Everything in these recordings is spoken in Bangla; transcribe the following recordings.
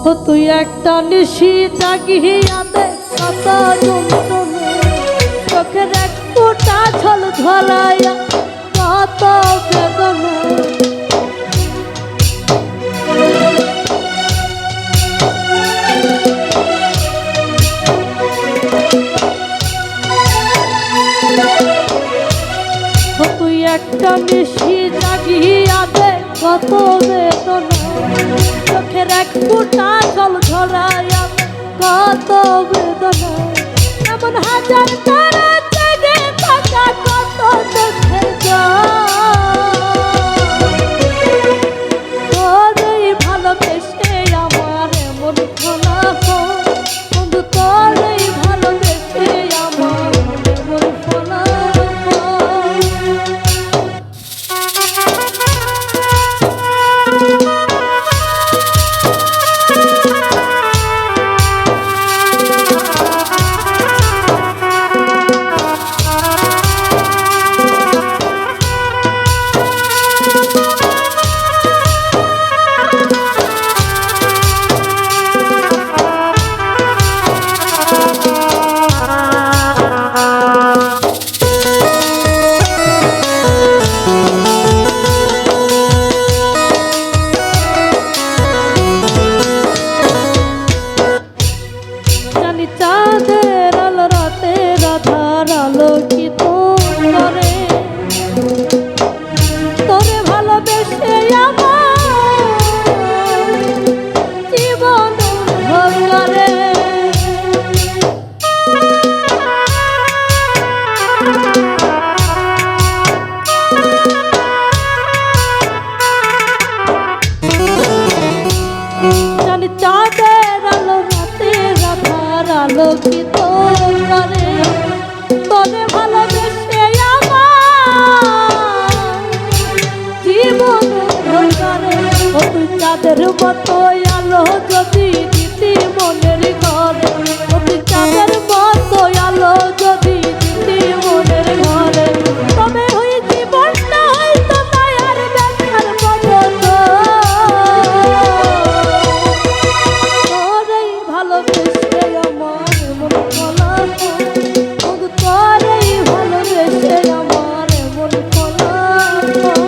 ও তুই একটা নিশি জাগিয়া দে কত যন্ত্রণা, চোখের এক ফোঁটা ছল ধরাইয়া কত বেদনা। ও তুই একটা নিশি জাগিয়া দে কত বেদনা, চোখের এক ফোঁটা জল ঝরাইয়া কত বেদনা। এমন হাজার তারা জেগে থাকা কত দেখে তোরই ভালোবেসে আমার এমন ফলাফল, বন্ধু তোরই ভালোবেসে আমার এমন ফলাফল। চাঁদের আলো রাতে রাধার আলোকিত করে, তোরে ভালোবেসে আমার জীবন ভরে। জানি চাঁদের আলো রাতে রাধার আলোকিত করে, তোরে ভালোবেসে আমার জীবন ভরে। ও তুই চাঁদের মতো আলো যদি দিতি মনের ঘরে, ও তুই চাঁদের মতো আলো যদি দিতি মনের ঘরে, তবে ওই জীবনটা হয়তো মায়ার দেখার মতো। তোরই ভালোবেসে আমার এমন ফলাফল, বন্ধু তোরই ভালোবেসে আমার এমন ফলাফল।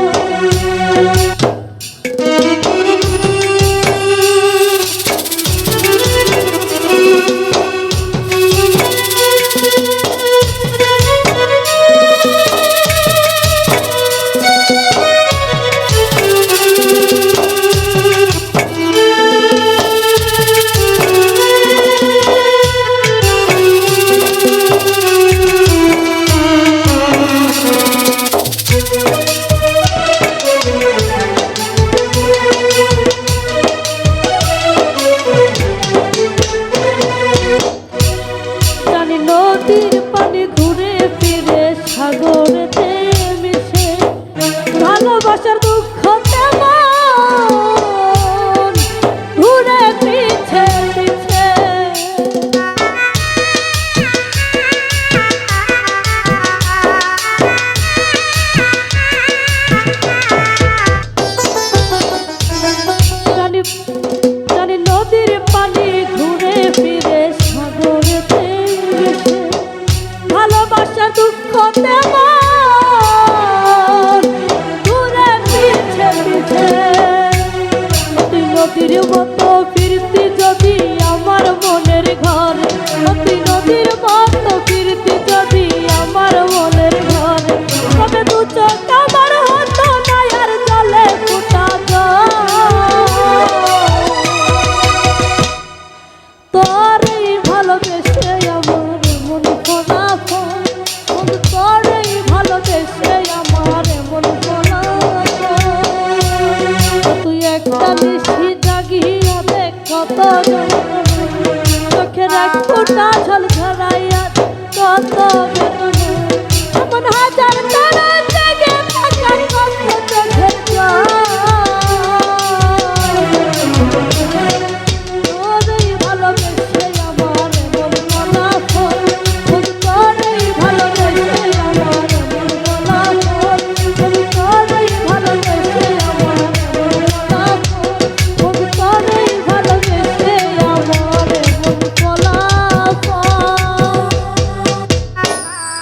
নদীর পানি ঘুরে ফিরে সাগরেতে মিশে, ভালোবাসার দুঃখ তেমন ঘুরে পিছে পিছে। জানি নদীর পানি ঘুরে ফিরে সাগরেতে, ভালোবাসার দুঃখ তেমন ঘুরে পিছে পিছে। তুই নদীর মতো ফিরতি যদি আমার মনের ঘরে, তুই নদীর মতো ফিরতি যদি আমার মনের ঘরে, তবে দু চোখ আমার হতো না আর জলে ফুটা তোরই ভালোবেসে আমার এমন ফলাফল, বন্ধু তোরই ভালোবেসে আমার এমন ফলাফল। তুই একটা নিশি জাগিয়া দেখ কত চোখের এক ফোঁটা ঝল ঝরাইয়া কত